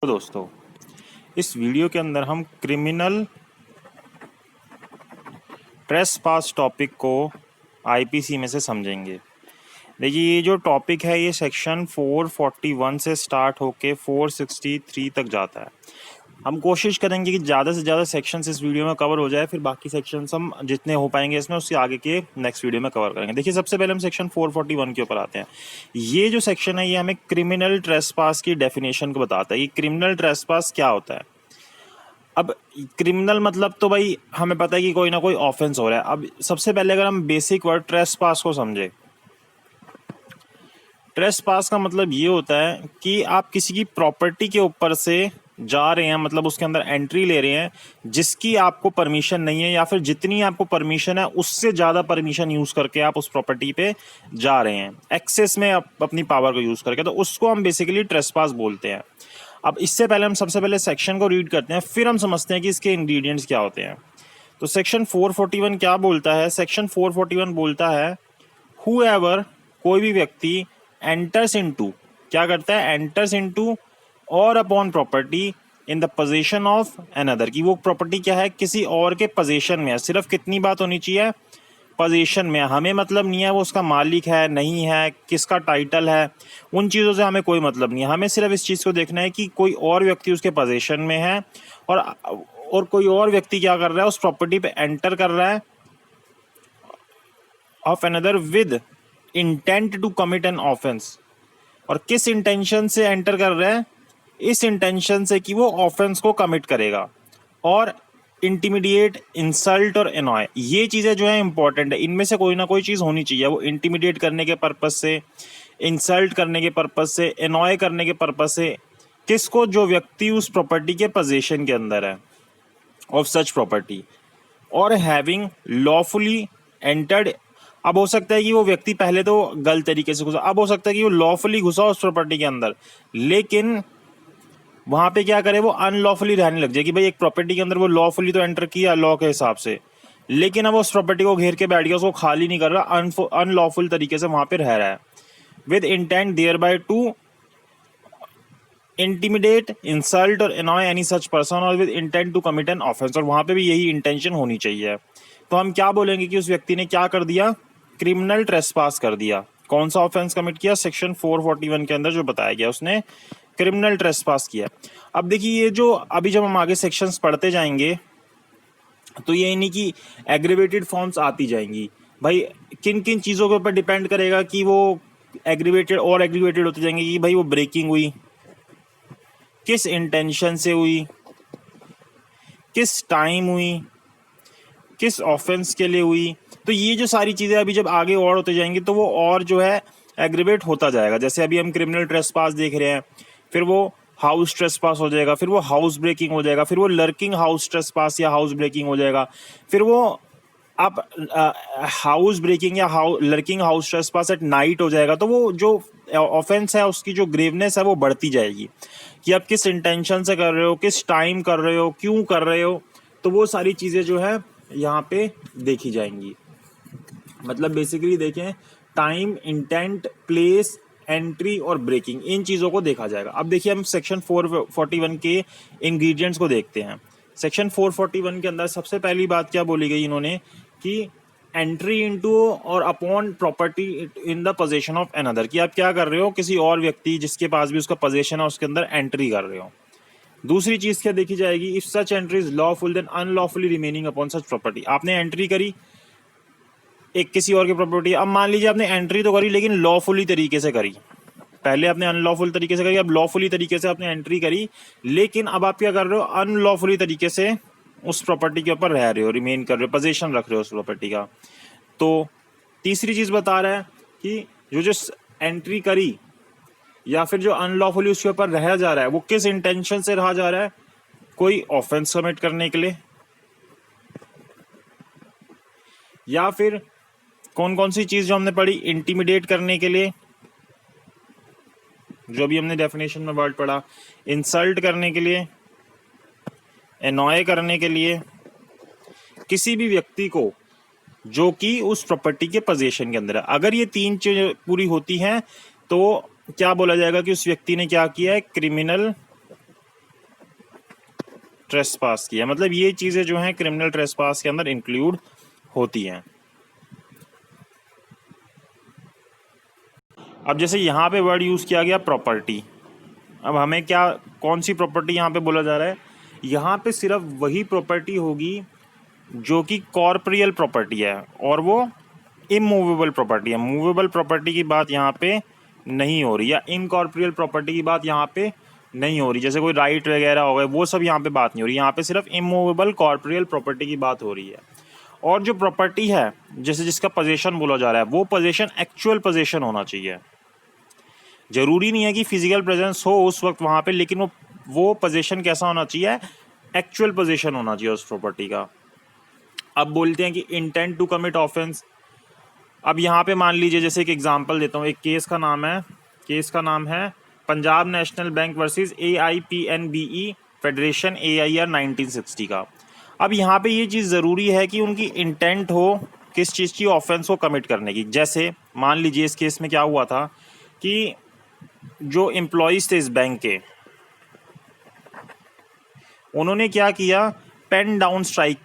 तो दोस्तों, इस वीडियो के अंदर हम क्रिमिनल ट्रेसपास टॉपिक को आईपीसी में से समझेंगे। देखिए, ये जो टॉपिक है ये सेक्शन 441 से स्टार्ट होके 463 तक जाता है। हम कोशिश करेंगे कि ज़्यादा से ज़्यादा सेक्शंस इस वीडियो में कवर हो जाए, फिर बाकी सेक्शंस हम जितने हो पाएंगे इसमें उससे आगे के नेक्स्ट वीडियो में कवर करेंगे। देखिए, सबसे पहले हम सेक्शन 441 के ऊपर आते हैं। ये जो सेक्शन है ये हमें क्रिमिनल ट्रेसपास की डेफिनेशन को बताता है कि क्रिमिनल ट्रेसपास क्या होता है। अब क्रिमिनल मतलब तो भाई हमें पता है कि कोई ना कोई ऑफेंस हो रहा है। अब सबसे पहले अगर हम बेसिक वर्ड ट्रेसपास को समझे, ट्रेसपास का मतलब ये होता है कि आप किसी की प्रॉपर्टी के ऊपर से जा रहे हैं, मतलब उसके अंदर एंट्री ले रहे हैं जिसकी आपको परमिशन नहीं है, या फिर जितनी आपको परमिशन है उससे ज़्यादा परमिशन यूज़ करके आप उस प्रॉपर्टी पे जा रहे हैं, एक्सेस में अपनी पावर को यूज़ करके, तो उसको हम बेसिकली ट्रेसपास बोलते हैं। अब इससे पहले हम सबसे पहले सेक्शन को रीड करते हैं, फिर हम समझते हैं कि इसके इंग्रेडिएंट्स क्या होते हैं। तो सेक्शन 441 क्या बोलता है? सेक्शन 441 बोलता है हूएवर, कोई भी व्यक्ति एंटर्स इनटू, क्या करता है? एंटर्स इनटू और upon property in the position of another, की वो प्रॉपर्टी क्या है? किसी और के पोजीशन में है। सिर्फ कितनी बात होनी चाहिए? पोजीशन में। हमें मतलब नहीं है वो उसका मालिक है नहीं है, किसका टाइटल है, उन चीज़ों से हमें कोई मतलब नहीं है। हमें सिर्फ इस चीज़ को देखना है कि कोई और व्यक्ति उसके पोजीशन में है और कोई और व्यक्ति क्या कर रहा है? उस प्रॉपर्टी पे एंटर कर रहा है of another with intent to commit an offence. और किस इंटेंशन से एंटर कर रहा है? इस इंटेंशन से कि वो ऑफेंस को कमिट करेगा। और इंटिमिडिएट, इंसल्ट और एनॉय, ये चीज़ें जो है इंपॉर्टेंट है। इनमें से कोई ना कोई चीज़ होनी चाहिए। वो इंटिमिडिएट करने के पर्पज से, इंसल्ट करने के पर्पज से, एनॉय करने के पर्पज से, किसको? जो व्यक्ति उस प्रॉपर्टी के पोजीशन के अंदर है ऑफ सच प्रॉपर्टी। और हैविंग लॉफुली एंटर्ड, अब हो सकता है कि वो व्यक्ति पहले तो गलत तरीके से घुसा, अब हो सकता है कि वो लॉफुली घुसा उस प्रॉपर्टी के अंदर, लेकिन वहां पे क्या करे? वो अनलॉफुली रहने लग जाए कि भाई एक प्रॉपर्टी के अंदर वो लॉफुली तो एंटर किया लॉ के हिसाब से, लेकिन अब वो उस प्रॉपर्टी को घेर के बैठ गया, उसको खाली नहीं कर रहा, अनलॉफुल तरीके से वहां पे रह रहा है। With intent thereby to intimidate, insult और एनॉय एनी सच पर्सन और with intent to commit an offence, और वहां पे भी यही इंटेंशन होनी चाहिए। तो हम क्या बोलेंगे कि उस व्यक्ति ने क्या कर दिया? क्रिमिनल ट्रेसपास कर दिया। कौन सा ऑफेंस कमिट किया? सेक्शन 441 के अंदर जो बताया गया उसने क्रिमिनल ट्रेसपास किया। अब देखिए, ये जो अभी जब हम आगे सेक्शंस पढ़ते जाएंगे तो ये नहीं कि एग्रीवेटेड फॉर्म्स आती जाएंगी। भाई किन किन चीज़ों के ऊपर डिपेंड करेगा कि वो एग्रीवेटेड और एग्रीवेटेड होते जाएंगे कि भाई वो ब्रेकिंग हुई, किस इंटेंशन से हुई, किस टाइम हुई, किस ऑफेंस के लिए हुई। तो ये जो सारी चीज़ें अभी जब आगे और होते जाएंगी तो वो और जो है एग्रीवेट होता जाएगा। जैसे अभी हम क्रिमिनल ट्रेसपास देख रहे हैं, फिर वो हाउस ट्रेसपास हो जाएगा, फिर वो हाउस ब्रेकिंग हो जाएगा, फिर वो लर्किंग हाउस ट्रेसपास या हाउस ब्रेकिंग हो जाएगा, फिर वो आप हाउस ब्रेकिंग या lurking house trespass at night हो जाएगा। तो वो जो ऑफेंस है उसकी जो ग्रेवनेस है वो बढ़ती जाएगी कि आप किस इंटेंशन से कर रहे हो, किस टाइम कर रहे हो, क्यों कर रहे हो। तो वो सारी चीज़ें जो है यहाँ पे देखी जाएंगी। मतलब बेसिकली देखें, टाइम, इंटेंट, प्लेस, एंट्री और ब्रेकिंग, इन चीज़ों को देखा जाएगा। अब देखिए, हम सेक्शन 441 के इंग्रेडिएंट्स को देखते हैं। सेक्शन 441 के अंदर सबसे पहली बात क्या बोली गई इन्होंने कि एंट्री इनटू और upon property in the position of another, कि आप क्या कर रहे हो? किसी और व्यक्ति जिसके पास भी उसका पोजीशन है उसके अंदर एंट्री कर रहे हो। दूसरी चीज़ क्या देखी जाएगी? If such entry is lawful then unlawfully remaining upon such property. आपने एंट्री करी एक किसी और की प्रॉपर्टी, अब मान लीजिए आपने एंट्री तो करी लेकिन लॉफुली तरीके से करी। पहले आपने अनलॉफुल तरीके से करी, अब लॉफुली तरीके से आपने एंट्री करी, लेकिन अब आप क्या कर रहे हो? अनलॉफुली तरीके से उस प्रॉपर्टी के ऊपर रह रहे हो, रिमेन कर रहे हो, पोजीशन रख रहे हो उस प्रॉपर्टी का। तो तीसरी चीज़ बता रहा है कि जो एंट्री करी या फिर जो अनलॉफुली उसके ऊपर रहा जा रहा है वो किस इंटेंशन से रहा जा रहा है? कोई ऑफेंस कमिट करने के लिए, या फिर कौन कौन सी चीज़ जो हमने पढ़ी? इंटिमिडेट करने के लिए, जो अभी हमने डेफिनेशन में वर्ड पढ़ा, इंसल्ट करने के लिए, एनॉय करने के लिए, किसी भी व्यक्ति को जो कि उस प्रॉपर्टी के पोजीशन के अंदर है। अगर ये तीन चीजें पूरी होती हैं तो क्या बोला जाएगा कि उस व्यक्ति ने क्या किया है? क्रिमिनल ट्रेसपास किया, मतलब ये चीज़ें जो हैं क्रिमिनल ट्रेसपास के अंदर इंक्लूड होती हैं। अब जैसे यहाँ पे वर्ड यूज़ किया गया प्रॉपर्टी, अब हमें क्या, कौन सी प्रॉपर्टी यहाँ पे बोला जा रहा है, यहाँ पे सिर्फ वही प्रॉपर्टी होगी जो कि कॉर्पोरियल प्रॉपर्टी है और वो इमूवेबल प्रॉपर्टी है। मूवेबल प्रॉपर्टी की बात यहाँ पे नहीं हो रही, या इनकॉर्पोरियल प्रॉपर्टी की बात यहाँ पे नहीं हो रही, जैसे कोई राइट वगैरह हो गए, वो सब यहाँ पे बात नहीं हो रही। यहाँ पे सिर्फ इमूवेबल कॉर्पोरियल प्रॉपर्टी की बात हो रही है। और जो प्रॉपर्टी है, जैसे जिसका पोजीशन बोला जा रहा है, वो पोजीशन एक्चुअल पोजीशन होना चाहिए। जरूरी नहीं है कि फिजिकल प्रेजेंस हो उस वक्त वहाँ पे, लेकिन वो पोजीशन कैसा होना चाहिए, एक्चुअल पोजीशन होना चाहिए उस प्रॉपर्टी का। अब बोलते हैं कि इंटेंट टू कमिट ऑफेंस। अब यहाँ पे मान लीजिए, जैसे एक एग्जांपल देता हूँ, एक केस का नाम है Punjab national bank versus AIPNBE federation AIR 1960 का। अब यहाँ पे ये चीज़ ज़रूरी है कि उनकी इंटेंट हो किस चीज़ की, ऑफेंस को कमिट करने की। जैसे मान लीजिए इस केस में क्या हुआ था कि जो एम्प्लॉयज़ थे इस बैंक के, उन्होंने क्या किया, पेन डाउन स्ट्राइक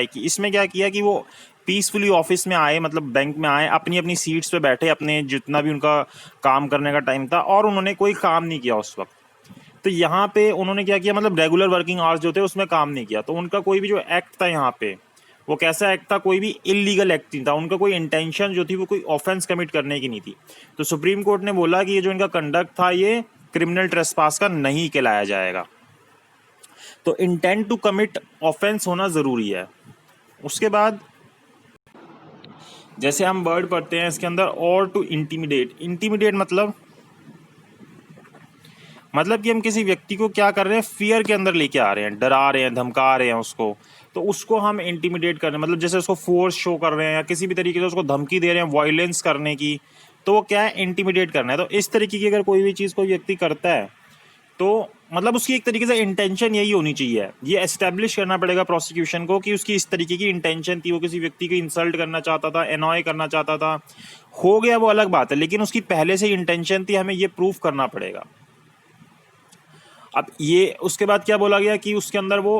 की। इसमें क्या किया कि वो पीसफुली ऑफिस में आए, मतलब बैंक में आए, अपनी अपनी सीट्स पे बैठे, अपने जितना भी उनका काम करने का टाइम था, और उन्होंने कोई काम नहीं किया उस वक्त। तो यहाँ पे उन्होंने क्या किया, मतलब रेगुलर वर्किंग आवर्स जो थे उसमें काम नहीं किया। तो उनका कोई भी जो एक्ट था यहाँ पे, वो कैसा एक्ट था, कोई भी इलीगल एक्ट नहीं था। उनका कोई इंटेंशन जो थी वो कोई ऑफेंस कमिट करने की नहीं थी। तो सुप्रीम कोर्ट ने बोला कि ये जो इनका कंडक्ट था ये क्रिमिनल ट्रेसपास का नहीं कहलाया जाएगा। तो इंटेंट टू कमिट ऑफेंस होना ज़रूरी है। उसके बाद जैसे हम वर्ड पढ़ते हैं इसके अंदर, और टू इंटीमिडेट मतलब कि हम किसी व्यक्ति को क्या कर रहे हैं, फियर के अंदर लेके आ रहे हैं, डरा रहे हैं, धमका रहे हैं उसको, तो उसको हम इंटीमिडेट कर रहे हैं। मतलब जैसे उसको फोर्स शो कर रहे हैं या किसी भी तरीके से उसको धमकी दे रहे हैं वायलेंस करने की, तो वो क्या है, इंटीमिडेट करना है। तो इस तरीके की अगर कोई भी चीज़ कोई व्यक्ति करता है तो मतलब उसकी एक तरीके से इंटेंशन यही होनी चाहिए, ये एस्टेब्लिश करना पड़ेगा प्रोसिक्यूशन को कि उसकी इस तरीके की इंटेंशन थी, वो किसी व्यक्ति को इंसल्ट करना चाहता था, एनॉय करना चाहता था। हो गया वो अलग बात है, लेकिन उसकी पहले से इंटेंशन थी, हमें ये प्रूफ करना पड़ेगा। अब ये उसके बाद क्या बोला गया कि उसके अंदर वो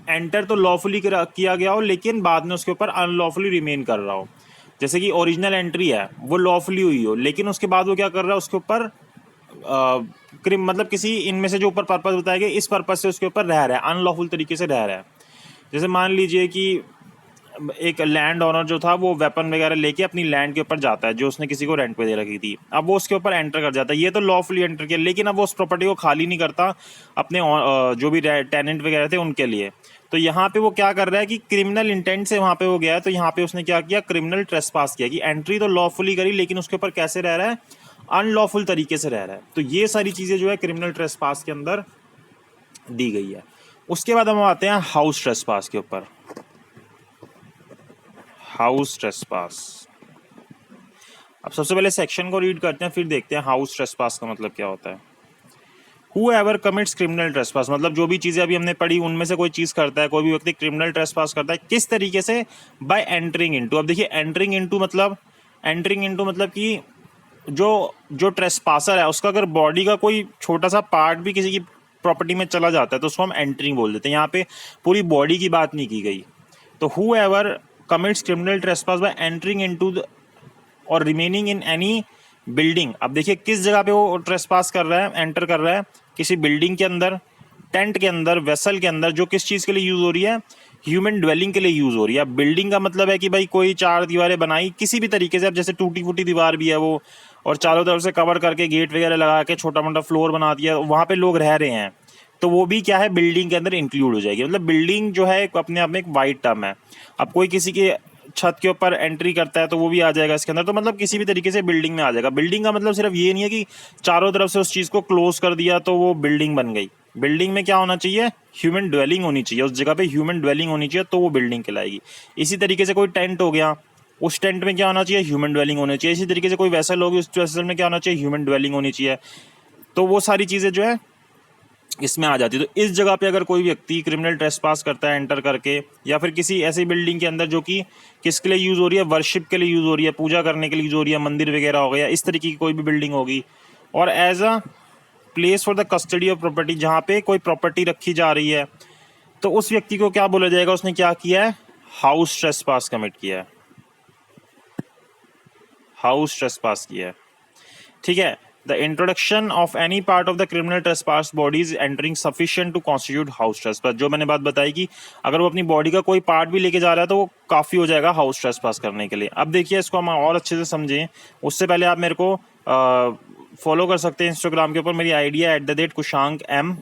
एंटर तो लॉफुली किया गया हो, लेकिन बाद में उसके ऊपर अनलॉफुली रिमेन कर रहा हो। जैसे कि ओरिजिनल एंट्री है वो लॉफुली हुई हो, लेकिन उसके बाद वो क्या कर रहा है, उसके ऊपर मतलब किसी इनमें से जो ऊपर पर्पस बताया गया, इस पर्पस से उसके ऊपर रह रहा है, अनलॉफुल तरीके से रह रहा है। जैसे मान लीजिए कि एक लैंड ओनर जो था वो वेपन वगैरह लेके अपनी लैंड के ऊपर जाता है जो उसने किसी को रेंट पे दे रखी थी, अब वो उसके ऊपर एंटर कर जाता है, ये तो लॉफुली एंटर किया, लेकिन अब वो उस प्रॉपर्टी को खाली नहीं करता अपने जो भी टेनेंट वगैरह थे उनके लिए। तो यहाँ पे वो क्या कर रहा है कि क्रिमिनल इंटेंट से वहाँ पे वो गया है, तो यहाँ पे उसने क्या किया, क्रिमिनल ट्रेसपास किया, कि एंट्री तो लॉफुली करी लेकिन उसके ऊपर कैसे रह रहा है, अनलॉफुल तरीके से रह रहा है। तो ये सारी चीज़ें जो है क्रिमिनल ट्रेसपास के अंदर दी गई है। उसके बाद हम आते हैं हाउस ट्रेसपास के ऊपर। हाउस ट्रेसपास, अब सबसे पहले सेक्शन को रीड करते हैं, फिर देखते हैं हाउस ट्रेसपास का मतलब क्या होता है। Whoever commits criminal trespass, मतलब जो भी चीज़ें अभी हमने पढ़ी उनमें से कोई चीज़ करता है, कोई भी व्यक्ति क्रिमिनल ट्रेसपास करता है, किस तरीके से, बाय एंटरिंग इनटू। अब देखिए एंटरिंग इनटू मतलब कि जो ट्रेसपासर है उसका अगर बॉडी का कोई छोटा सा पार्ट भी किसी की प्रॉपर्टी में चला जाता है तो उसको हम एंटरिंग बोल देते हैं। यहाँ पे पूरी बॉडी की बात नहीं की गई। तो whoever commits criminal trespass by entering into और रिमेनिंग इन एनी बिल्डिंग। अब देखिए किस जगह पे वो ट्रेसपास कर रहा है, एंटर कर रहा है, किसी बिल्डिंग के अंदर, टेंट के अंदर, वेसल के अंदर, जो किस चीज़ के लिए यूज़ हो रही है, ह्यूमन ड्वेलिंग के लिए यूज़ हो रही है। बिल्डिंग का मतलब है कि भाई कोई चार दीवारें बनाई किसी भी तरीके से, अब जैसे टूटी फूटी दीवार भी है वो, और चारों तरफ से कवर करके गेट वगैरह लगा के छोटा मोटा फ्लोर बना दिया, वहाँ पे लोग रह रहे हैं, तो वो भी क्या है, बिल्डिंग के अंदर इंक्लूड हो जाएगी। मतलब बिल्डिंग जो है अपने आप में एक वाइड टर्म है। अब कोई किसी के छत के ऊपर एंट्री करता है तो वो भी आ जाएगा इसके अंदर। तो मतलब किसी भी तरीके से बिल्डिंग में आ जाएगा। बिल्डिंग का मतलब सिर्फ ये नहीं है कि चारों तरफ से उस चीज़ को क्लोज कर दिया तो वो बिल्डिंग बन गई। बिल्डिंग में क्या होना चाहिए, ह्यूमन ड्वेलिंग होनी चाहिए, उस जगह पे ह्यूमन ड्वेलिंग होनी चाहिए तो वो बिल्डिंग कहलाएगी। इसी तरीके से कोई टेंट हो गया, उस टेंट में क्या होना चाहिए, ह्यूमन ड्वेलिंग होनी चाहिए। इसी तरीके से कोई वेसल होगी, उस वेसल में क्या होना चाहिए, ह्यूमन ड्वेलिंग होनी चाहिए। तो वो सारी चीज़ें जो है इसमें आ जाती है। तो इस जगह पे अगर कोई व्यक्ति क्रिमिनल ट्रेसपास करता है एंटर करके, या फिर किसी ऐसी बिल्डिंग के अंदर जो कि किसके लिए यूज़ हो रही है, वर्शिप के लिए यूज़ हो रही है, पूजा करने के लिए यूज़ हो रही है, मंदिर वगैरह हो गया, इस तरीके की कोई भी बिल्डिंग होगी, और as a place for the custody of property, जहाँ पे कोई प्रॉपर्टी रखी जा रही है, तो उस व्यक्ति को क्या बोला जाएगा, उसने क्या किया है, हाउस ट्रेसपास कमिट किया है, हाउस ट्रेसपास किया है। ठीक है, the introduction of any part of the criminal trespass bodies entering sufficient to constitute house trespass, जो मैंने बात बताई कि अगर वो अपनी बॉडी का कोई पार्ट भी लेके जा रहा है तो वो काफ़ी हो जाएगा हाउस ट्रेसपास करने के लिए। अब देखिए इसको हम और अच्छे से समझें, उससे पहले आप मेरे को फॉलो कर सकते हैं इंस्टाग्राम के ऊपर, मेरी आईडी है @kushang_m,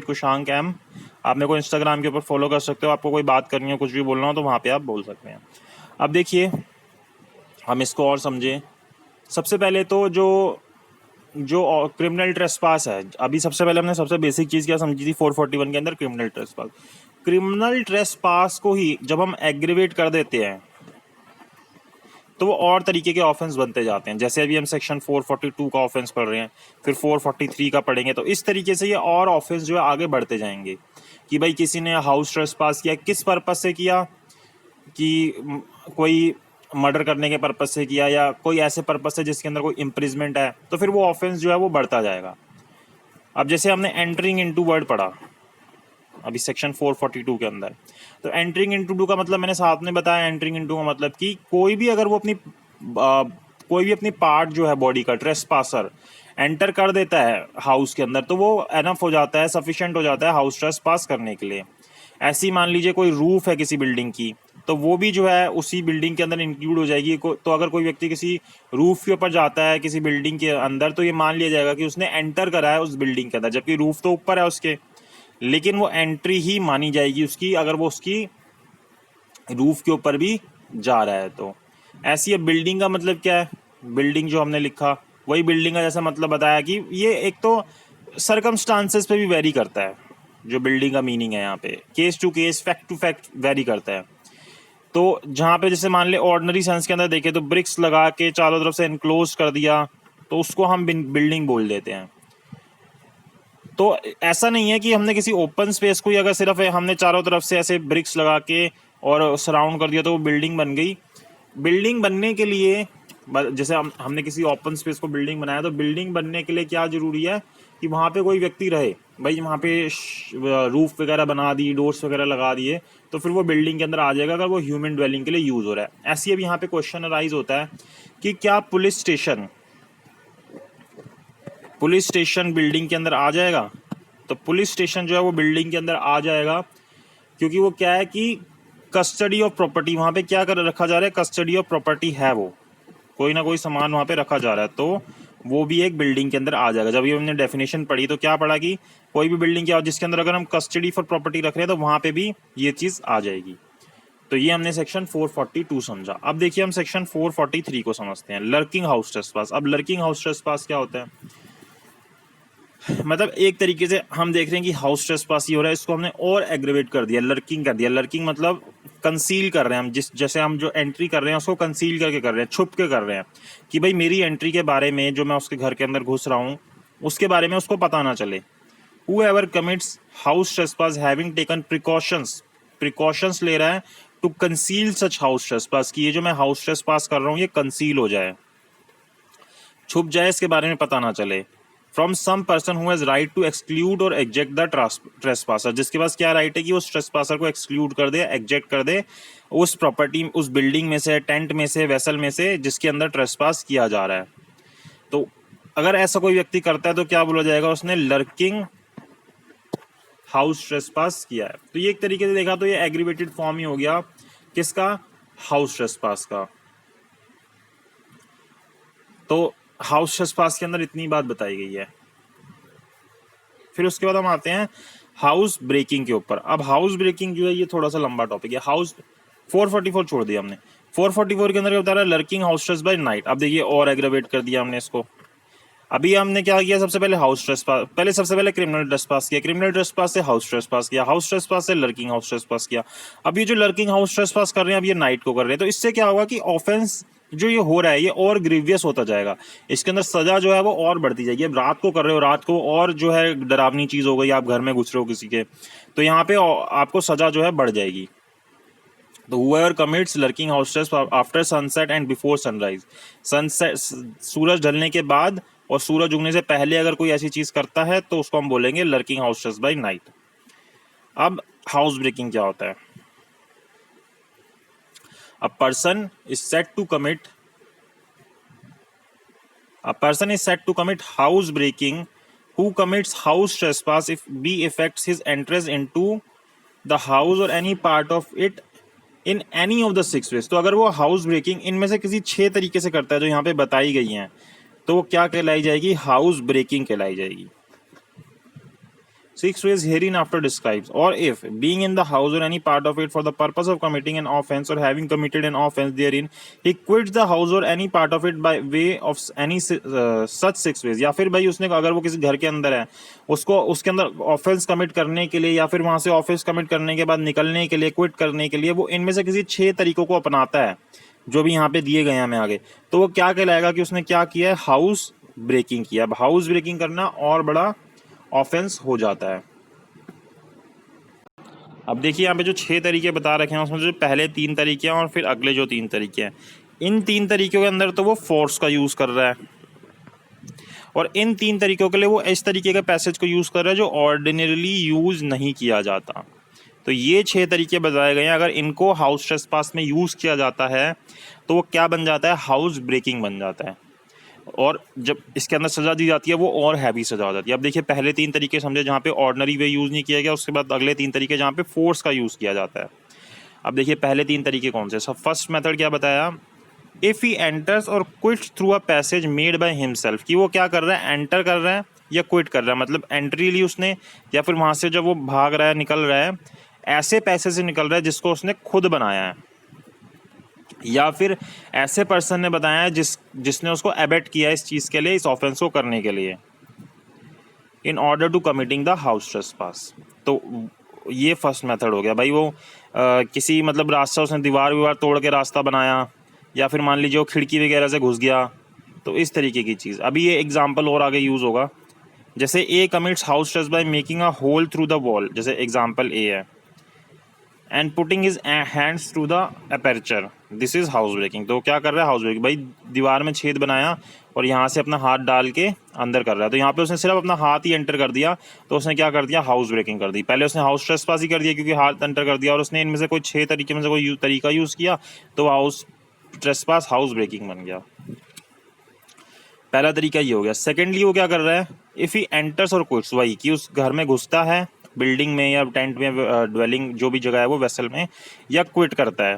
@kushang_m। आप मेरे को इंस्टाग्राम के ऊपर फॉलो कर सकते हो, आपको कोई बात करनी हो, कुछ भी बोलना हो तो वहाँ पे आप बोल सकते हैं। अब देखिए हम इसको और समझें। सबसे पहले तो जो क्रिमिनल ट्रेसपास है, अभी सबसे पहले हमने सबसे बेसिक चीज़ क्या समझी थी 441 के अंदर, क्रिमिनल ट्रेसपास। क्रिमिनल ट्रेसपास को ही जब हम एग्रीवेट कर देते हैं तो वो और तरीके के ऑफेंस बनते जाते हैं। जैसे अभी हम सेक्शन 442 का ऑफेंस पढ़ रहे हैं, फिर 443 का पढ़ेंगे, तो इस तरीके से ये और ऑफेंस जो है आगे बढ़ते जाएंगे कि भाई किसी ने हाउस ट्रेसपास किया, किस पर्पस से किया, कि कोई मर्डर करने के पर्पस से किया या कोई ऐसे पर्पस से जिसके अंदर कोई इम्प्रिजमेंट है, तो फिर वो ऑफेंस जो है वो बढ़ता जाएगा। अब जैसे हमने एंटरिंग इनटू वर्ड पढ़ा अभी सेक्शन 442 के अंदर, तो एंटरिंग इनटू का मतलब मैंने साथ में बताया, एंटरिंग इनटू का मतलब कि कोई भी अगर वो कोई भी अपनी पार्ट जो है बॉडी का ट्रेसपासर एंटर कर देता है हाउस के अंदर, तो वो एनफ हो जाता है, सफिशिएंट हो जाता है हाउस ट्रेसपास करने के लिए। ऐसी मान लीजिए कोई रूफ है किसी बिल्डिंग की, तो वो भी जो है उसी बिल्डिंग के अंदर इंक्लूड हो जाएगी। तो अगर कोई व्यक्ति किसी रूफ के ऊपर जाता है किसी बिल्डिंग के अंदर, तो ये मान लिया जाएगा कि उसने एंटर करा है उस बिल्डिंग के अंदर, जबकि रूफ तो ऊपर है उसके, लेकिन वो एंट्री ही मानी जाएगी उसकी अगर वो उसकी रूफ के ऊपर भी जा रहा है। तो ऐसी है। बिल्डिंग का मतलब क्या है, बिल्डिंग जो हमने लिखा वही बिल्डिंग का जैसा मतलब बताया कि ये एक तो सरकमस्टांसेस पे भी वेरी करता है, जो बिल्डिंग का मीनिंग है यहाँ पे case to case, fact to fact vary करता है। तो जहाँ पे जैसे मान ले ऑर्डिनरी सेंस के अंदर देखें तो ब्रिक्स लगा के चारों तरफ से एनक्लोज कर दिया, तो उसको हम बिल्डिंग बोल देते हैं। तो ऐसा नहीं है कि हमने किसी ओपन स्पेस को ही अगर सिर्फ हमने चारों तरफ से ऐसे ब्रिक्स लगा के और सराउंड कर दिया तो वो बिल्डिंग बन गई। बिल्डिंग बनने के लिए जैसे हमने किसी ओपन स्पेस को बिल्डिंग बनाया, तो बिल्डिंग बनने के लिए क्या जरूरी है कि वहाँ पे कोई व्यक्ति रहे। भाई वहाँ पे रूफ वगैरह बना दी, डोर्स वगैरह लगा दिए, तो फिर वो बिल्डिंग के अंदर आ जाएगा अगर वो ह्यूमन ड्वेलिंग के लिए यूज़ हो रहा है। ऐसी अब यहाँ पे क्वेश्चन अराइज होता है कि क्या पुलिस स्टेशन बिल्डिंग के अंदर आ जाएगा? तो पुलिस स्टेशन जो है वो बिल्डिंग के अंदर आ जाएगा, क्योंकि वो क्या है कि कस्टडी ऑफ प्रॉपर्टी, वहाँ पे क्या कर रखा जा रहा है, कस्टडी ऑफ प्रॉपर्टी है, वो कोई ना कोई सामान वहाँ पे रखा जा रहा है, तो वो भी एक बिल्डिंग के अंदर आ जाएगा। जब ये हमने डेफिनेशन पढ़ी तो क्या पढ़ा कि कोई भी बिल्डिंग क्या जिसके अंदर अगर हम कस्टडी फॉर प्रॉपर्टी रख रहे हैं तो वहाँ पे भी ये चीज़ आ जाएगी। तो ये हमने सेक्शन 442 समझा। अब देखिए हम सेक्शन 443 को समझते हैं, लर्किंग हाउस ट्रेसपास। अब लर्किंग हाउस ट्रेसपास क्या होता है, मतलब एक तरीके से हम देख रहे हैं कि हाउस ट्रेसपास ही हो रहा है, इसको हमने और एग्रेवेट कर दिया, लर्किंग कर दिया। लर्किंग मतलब कंसील कर रहे हैं हम, जैसे हम जो एंट्री कर रहे हैं उसको कंसील करके कर रहे हैं, छुप के कर रहे हैं, कि भाई मेरी एंट्री के बारे में, जो मैं उसके घर के अंदर घुस रहा हूँ उसके बारे में उसको पता ना चले। Whoever commits house trespass having taken precautions ले रहा है to conceal such house trespass, कि ये जो मैं हाउस ट्रेसपास कर रहा हूँ ये कंसील हो जाए, छुप जाए, इसके बारे में पता ना चले। From some person who has right to exclude और एग्जेक्ट द ट्रेसपासर, जिसके पास क्या राइट है कि उस ट्रेसपासर को एक्सक्लूड कर दे, एग्जेक्ट कर दे उस प्रॉपर्टी, उस बिल्डिंग में से, टेंट में से, वेसल में से जिसके अंदर ट्रेसपास किया जा रहा है। तो अगर ऐसा कोई व्यक्ति करता है तो क्या बोला जाएगा, उसने लर्किंग हाउस ट्रेसपास किया है। तो ये एक तरीके से देखा तो ये एग्रीवेटेड फॉर्म ही हो गया किसका, हाउस ट्रेसपास का। तो हाउस ट्रेसपास के अंदर इतनी बात बताई गई है। फिर उसके बाद हम आते हैं हाउस ब्रेकिंग के ऊपर। अब हाउस ब्रेकिंग जो है ये थोड़ा सा लंबा टॉपिक है। हाउस 444 छोड़ दिया हमने, 444 के अंदर क्या बता रहा है, lurking house trespass by night. अब देखिए और एग्रेवेट कर दिया हमने इसको। अभी हमने क्या किया, सबसे पहले हाउस ट्रेसपास, सबसे पहले क्रिमिनल ट्रेसपास किया, क्रिमिनल ट्रेसपास से हाउस ट्रेसपास किया, हाउस ट्रेसपास से लर्किंग हाउस ट्रेसपास किया। अब ये जो लर्किंग हाउस ट्रेसपास कर रहे हैं अब ये नाइट को कर रहे हैं, तो इससे क्या होगा कि ऑफेंस जो ये हो रहा है ये और ग्रीवियस होता जाएगा, इसके अंदर सजा जो है वो और बढ़ती जाएगी। अब रात को कर रहे हो, रात को और जो है डरावनी चीज हो गई, आप घर में घुस रहे हो किसी के, तो यहाँ पे आपको सजा जो है बढ़ जाएगी। तो whoever commits lurking house trespass after sunset and before sunrise, sunset सूरज ढलने के बाद और सूरज उगने से पहले अगर कोई ऐसी चीज करता है तो उसको हम बोलेंगे lurking house trespass by night. अब हाउस ब्रेकिंग क्या होता है? A person is said to commit house breaking who commits house trespass if B affects his entrance into the house or any part of it in any of the 6 ways। तो अगर वो house breaking इनमें से किसी 6 तरीके से करता है जो यहाँ पे बताई गई हैं, तो वो क्या कहलाई जाएगी? हाउस ब्रेकिंग कहलाई जाएगी। 6 ways hereinafter describes, or if being in the house or any part of it for the purpose of committing an offense or having committed an offense therein, he quits the house or any part of it by way of any such 6 ways। या फिर भाई उसने अगर वो किसी घर के अंदर है, उसको उसके अंदर ऑफेंस कमिट करने के लिए या फिर वहां से ऑफेंस कमिट करने के बाद निकलने के लिए, क्विट करने के लिए, वो इनमें से किसी 6 तरीकों को अपनाता है जो भी यहाँ पे दिए गए हैं आगे, तो वो क्या कहलाएगा कि उसने क्या किया है? हाउस ब्रेकिंग किया। अब हाउस ब्रेकिंग करना और बड़ा ऑफेंस हो जाता है। अब देखिए यहाँ पे जो 6 तरीके बता रखे हैं उसमें जो पहले 3 तरीके हैं और फिर अगले जो 3 तरीके हैं, इन 3 तरीकों के अंदर तो वो फोर्स का यूज कर रहा है और इन 3 तरीकों के लिए वो इस तरीके के पैसेज को यूज कर रहा है जो ऑर्डिनरली यूज नहीं किया जाता। तो ये 6 तरीके बताए गए हैं, अगर इनको हाउस ट्रेसपास में यूज किया जाता है तो वो क्या बन जाता है? हाउस ब्रेकिंग बन जाता है। और जब इसके अंदर सजा दी जाती है वो और हैवी सजा हो जाती है। अब देखिए पहले 3 तरीके समझे जहाँ पे ऑर्डिनरी वे यूज़ नहीं किया गया, उसके बाद अगले 3 तरीके जहाँ पे फोर्स का यूज़ किया जाता है। अब देखिए पहले 3 तरीके कौन से? सब फर्स्ट मेथड क्या बताया? इफ़ ही एंटर्स और quits through a passage made by himself, कि वो क्या कर रहा है? एंटर कर रहा है या क्विट कर रहा है, मतलब एंट्री ली उसने या फिर वहाँ से जब वो भाग रहा है, निकल रहा है, ऐसे पैसे से निकल रहा है जिसको उसने खुद बनाया है या फिर ऐसे पर्सन ने बताया है जिसने उसको एबेट किया है इस चीज़ के लिए, इस ऑफेंस को करने के लिए, in order to committing the house trespass. तो ये फर्स्ट मेथड हो गया भाई। वो किसी मतलब रास्ता उसने दीवार तोड़ के रास्ता बनाया या फिर मान लीजिए वो खिड़की वगैरह से घुस गया, तो इस तरीके की चीज़। अभी ये एग्जाम्पल और आगे यूज़ होगा, जैसे A commits house trespass by making a hole through the wall, जैसे एग्जाम्पल ए है, and putting his hands through the aperture, this is house breaking. तो क्या कर रहा है? House breaking. भाई दीवार में छेद बनाया और यहाँ से अपना हाथ डाल के अंदर कर रहा है, तो यहाँ पे उसने सिर्फ अपना हाथ ही एंटर कर दिया, तो उसने क्या कर दिया? हाउस ब्रेकिंग कर दी। पहले उसने हाउस ट्रेसपास ही कर दिया क्योंकि हाथ एंटर कर दिया, और उसने इनमें से कोई 6 तरीके में से कोई तरीका यूज़ किया, तो हाउस ट्रेसपास हाउस ब्रेकिंग बन गया। पहला तरीका ये हो गया। सेकेंडली वो क्या कर रहा है? इफ़ ही एंटर्स और क्विट्स, वही कि उस घर में घुसता है, बिल्डिंग में या टेंट में, ड्वेलिंग जो भी जगह है वो वेसल में, या क्विट करता है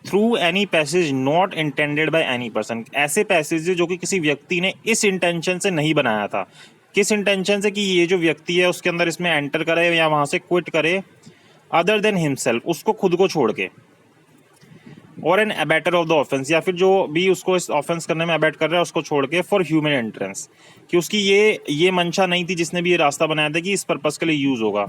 through any passage not intended by any person, ऐसे पैसेज जो कि किसी व्यक्ति ने इस इंटेंशन से नहीं बनाया था। किस इंटेंशन से? कि ये जो व्यक्ति है उसके अंदर इसमें एंटर करे या वहां से क्विट करे, अदर देन हिमसेल्फ, उसको खुद को छोड़ के, और एन अबैटर ऑफ द ऑफेंस, या फिर जो भी उसको इस ऑफेंस करने में अबैट कर रहा है उसको छोड़ के, फॉर ह्यूमन एंट्रेंस, कि उसकी ये मंशा नहीं थी जिसने भी ये रास्ता बनाया था कि इस पर्पस के लिए यूज होगा,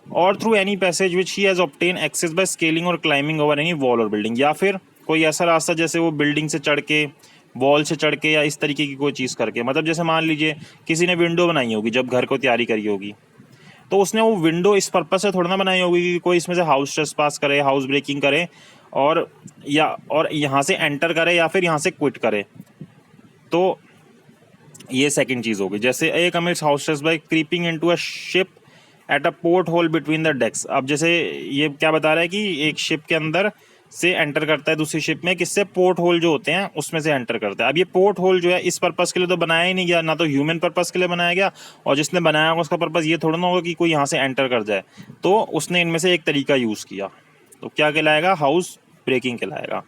और through any passage which he has obtain access by scaling और क्लाइंबिंग ओवर एनी वॉल और बिल्डिंग, या फिर कोई ऐसा रास्ता जैसे वो बिल्डिंग से चढ़ के, वॉल से चढ़ के, या इस तरीके की कोई चीज़ करके। मतलब जैसे मान लीजिए किसी ने विंडो बनाई होगी जब घर को तैयारी करी होगी, तो उसने वो विंडो इस पर्पस से थोड़ा ना बनाई होगी कि कोई इसमें से हाउस ट्रेसपास करे, हाउस ब्रेकिंग करे और यहाँ से एंटर करे या फिर यहाँ से क्विट करे। तो ये सेकंड चीज़ होगी। जैसे A commits house trespass by creeping into a ship at a port hole between the decks. अब जैसे ये क्या बता रहा है कि एक शिप के अंदर से एंटर करता है दूसरी शिप में, किससे? पोर्ट होल जो होते हैं उसमें से एंटर करता है। अब ये पोर्ट होल जो है इस पर्पस के लिए तो बनाया ही नहीं गया, ना तो ह्यूमन पर्पस के लिए बनाया गया, और जिसने बनाया होगा उसका पर्पस ये थोड़ा ना होगा कि कोई यहाँ से एंटर कर जाए, तो उसने इनमें से एक तरीका यूज़ किया, तो क्या कहलाएगा? हाउस ब्रेकिंग कहलाएगा।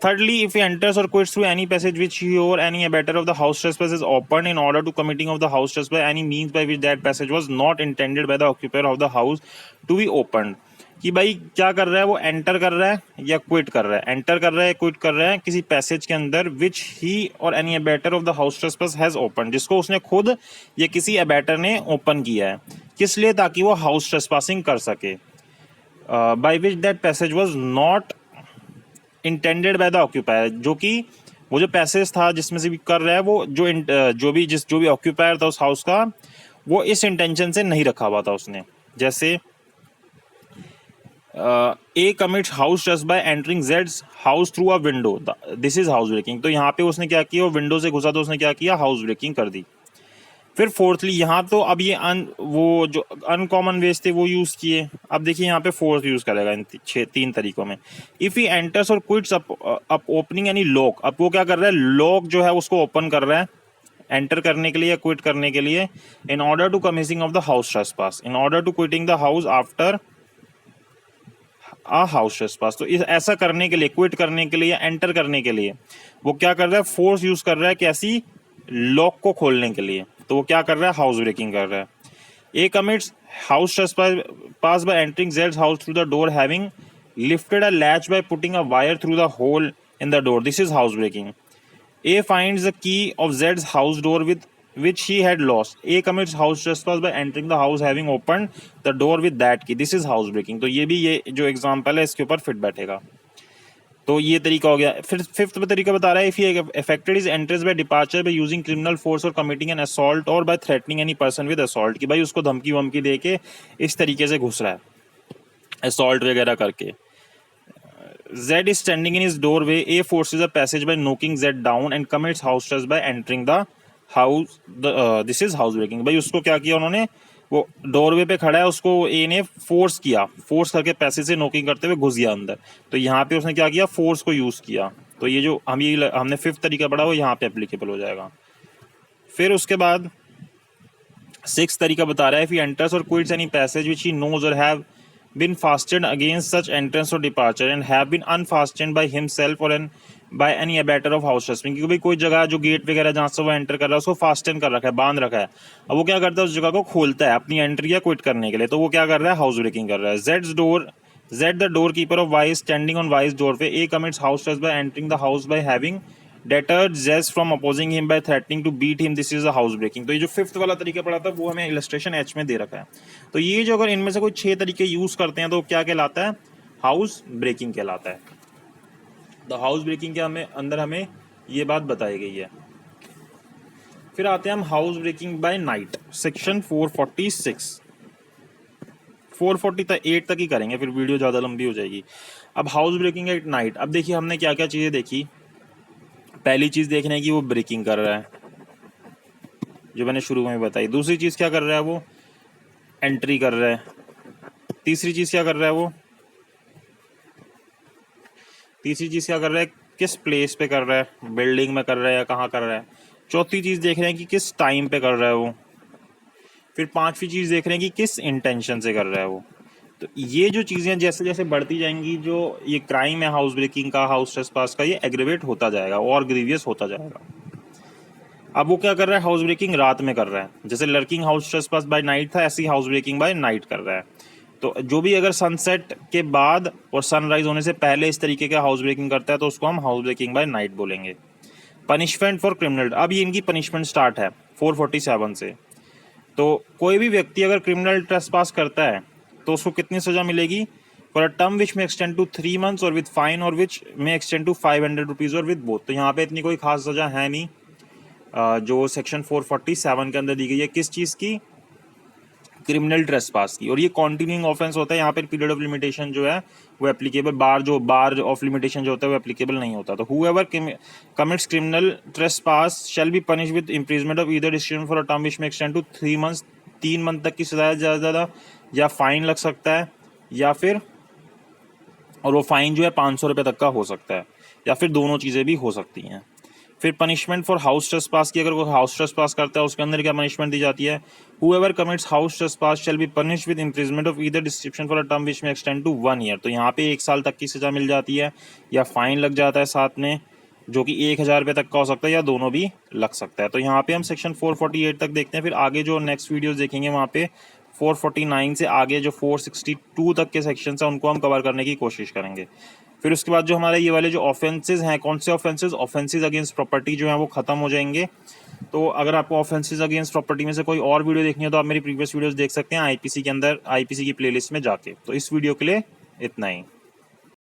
Thirdly, if he enters or quits through any passage which he or any abettor of the house trespass is opened in order to committing of the house trespass by any means by which that passage was not intended by the occupier of the house to be opened, कि भाई क्या कर रहा है? वो enter कर रहा है या क्विट कर रहा है, एंटर कर रहा है, क्विट कर रहा है किसी पैसेज के अंदर which he or any abettor of the house trespass has open, जिसको उसने खुद या किसी अबैटर ने ओपन किया है। किस लिए? ताकि वो हाउस ट्रेसपासिंग कर सके, by which that passage was not intended by the occupier, जो कि वो जो पैसेज था जिसमें से भी कर रहा है वो जो भी ऑक्यूपायर था उस हाउस का, वो इस इंटेंशन से नहीं रखा हुआ था उसने। जैसे A commits house trespass by entering जेड्स house through a window, this is house breaking. तो यहाँ पे उसने क्या किया, वो विंडो से घुसा तो उसने क्या किया, हाउस ब्रेकिंग कर दी। फिर फोर्थली यहाँ तो अब ये वो जो अनकॉमन वेज थे वो यूज किए। अब देखिए यहाँ पे फोर्थ यूज करेगा इन तीन तरीकों में। इफ ही एंटर्स और quits up opening any lock, अब वो क्या कर रहा है, लॉक जो है उसको ओपन कर रहा है एंटर करने के लिए या क्विट करने के लिए। In order to committing of the house trespass, in order to quitting the house after house trespass. तो इस ऐसा करने के लिए, क्विट करने के लिए या एंटर करने के लिए वो क्या कर रहा है, फोर्स यूज कर रहा है कैसी, लॉक को खोलने के लिए। तो वो क्या कर रहा है, हाउस ब्रेकिंग कर रहा है। A commits house trespass by entering जेड्स house through the door having lifted a latch by putting a wire through the hole in the door, this is house breaking. A finds the key of Z's house door with which he had lost. A commits house trespass by entering the house having opened the door with that key. This is house breaking. तो ये भी, ये जो example है इसके ऊपर fit बैठेगा। तो ये तरीका हो गया। फिर फिफ्थ में तरीका बता रहा है, if he affected his entrance by departure by using criminal force or committing an assault or by threatening any person with assault, कि भाई उसको धमकी वमकी दे के इस तरीके से घुस रहा है, असॉल्ट वगैरह करके। Z is standing in his doorway. A forces a passage by knocking Z down and commits house trespass by entering the house. This is house breaking. भाई उसको क्या किया उन्होंने, वो डोरवे पे खड़ा है, उसको ए ने फोर्स किया, फोर्स करके पैसे से नॉकिंग करते हुए घुस गया अंदर। तो यहाँ पे उसने क्या किया, फोर्स को यूज किया। तो ये जो हमने फिफ्थ तरीका पढ़ा वो यहाँ पे एप्लीकेबल हो जाएगा। फिर उसके बाद सिक्स तरीका बता रहा है, इफ ही एंटर्स और quits any passage which he knows और have been fastened against such entrance or departure and have been unfastened by himself or by any abater of house trespassing, क्योंकि भाई कोई जगह जो गेट वगैरह जहाँ से वो एंटर कर रहा है उसको फास्टन कर रखा है, बांध रखा है। अब वो क्या करता है, उस जगह को खोलता है अपनी एंट्री या क्विट करने के लिए। तो वो क्या कर रहा है, हाउस ब्रेकिंग कर रहा है। Z the doorkeeper of Y standing on Y's doorway. A commits house trespass by entering the house by having deterred Z from opposing him by threatening to beat him. This is a house breaking. तो ये जो fifth वाला तरीका पढ़ा था वो हमें illustration H में दे रखा है। तो ये जो अगर इनमें से कोई 6 तरीके यूज करते हैं तो क्या कहलाता है, हाउस ब्रेकिंग कहलाता है। द हाउस ब्रेकिंग के अंदर हमें ये बात बताई गई है। फिर आते हैं हम house breaking by night, section 446। 448 तक ही करेंगे, फिर वीडियो ज़्यादा लंबी हो जाएगी। अब हाउस ब्रेकिंग एट नाइट। अब देखिए हमने क्या क्या चीज़ें देखी। पहली चीज़ देखने है कि वो ब्रेकिंग कर रहा है, जो मैंने शुरू में बताई। दूसरी चीज़ क्या कर रहा है, वो एंट्री कर रहा है। तीसरी चीज़ क्या कर रहा है, वो किस प्लेस पे कर रहा है, बिल्डिंग में कर रहा है या कहाँ कर रहा है। चौथी चीज़ देख रहे हैं कि किस टाइम पे कर रहा है वो। फिर पांचवी चीज़ देख रहे हैं कि किस इंटेंशन से कर रहा है वो। तो ये जो चीज़ें जैसे जैसे बढ़ती जाएंगी, जो ये क्राइम है हाउस ब्रेकिंग का, हाउस ट्रेसपास का, ये एग्रीवेट होता जाएगा और ग्रीवियस होता जाएगा। अब वो क्या कर रहा है, हाउस ब्रेकिंग रात में कर रहा है। जैसे lurking house trespass by night था, ऐसी हाउस ब्रेकिंग बाय नाइट कर रहा है। तो जो भी अगर सनसेट के बाद और सनराइज होने से पहले इस तरीके का हाउस ब्रेकिंग करता है तो उसको हम हाउस ब्रेकिंग बाय नाइट बोलेंगे। पनिशमेंट फॉर क्रिमिनल, अब ये इनकी पनिशमेंट स्टार्ट है 447 से। तो कोई भी व्यक्ति अगर क्रिमिनल ट्रेसपास करता है तो उसको कितनी सजा मिलेगी, फॉर अ टर्म विच में एक्सटेंड टू 3 months और विद फाइन और विच में एक्सटेंड टू 500 रुपीज़ और विद बोथ। तो यहाँ पे इतनी कोई खास सजा है नहीं जो सेक्शन 447 के अंदर दी गई है। किस चीज़ की, क्रिमिनल ट्रेसपास की। और ये कॉन्टिन्यूइंग ऑफेंस होता है, यहाँ पे पीरियड ऑफ लिमिटेशन जो है वो एप्लीकेबल, बार ऑफ लिमिटेशन जो होता है वो एप्लीकेबल नहीं होता। तो whoever commits criminal trespass shall be punish with imprisonment of either destruction for a term which में एक्सटेंड टू 3 months, 3 month तक की सजा ज़्यादा, या फाइन लग सकता है, या फिर, और वो फाइन जो है 500 रुपये तक का हो सकता है, या फिर दोनों चीज़ें भी हो सकती हैं। फिर पनिशमेंट फॉर हाउस ट्रेसपास की, अगर कोई हाउस ट्रेसपास करता है उसके अंदर क्या पनिशमेंट दी जाती है, whoever commits house trespass shall be punish with imprisonment of either description for a term which में एक्सटेंड टू 1 year। तो यहाँ पे 1 साल तक की सजा मिल जाती है, या फाइन लग जाता है साथ में, जो कि 1000 रुपये तक का हो सकता है, या दोनों भी लग सकता है। तो यहाँ पे हम सेक्शन 448 तक देखते हैं। फिर आगे जो नेक्स्ट वीडियोस देखेंगे वहाँ पे 449 से आगे जो 462 तक के सेक्शंस हैं उनको हम कवर करने की कोशिश करेंगे। फिर उसके बाद जो हमारे ये वाले जो ऑफेंसेस हैं, कौन से ऑफेंसेस अगेंस्ट प्रॉपर्टी जो है वो खत्म हो जाएंगे। तो अगर आपको ऑफेंसेस अगेंस्ट प्रॉपर्टी में से कोई और वीडियो देखनी है तो आप मेरी प्रीवियस वीडियोस देख सकते हैं आईपीसी के अंदर, आईपीसी की प्लेलिस्ट में जाके। तो इस वीडियो के लिए इतना ही।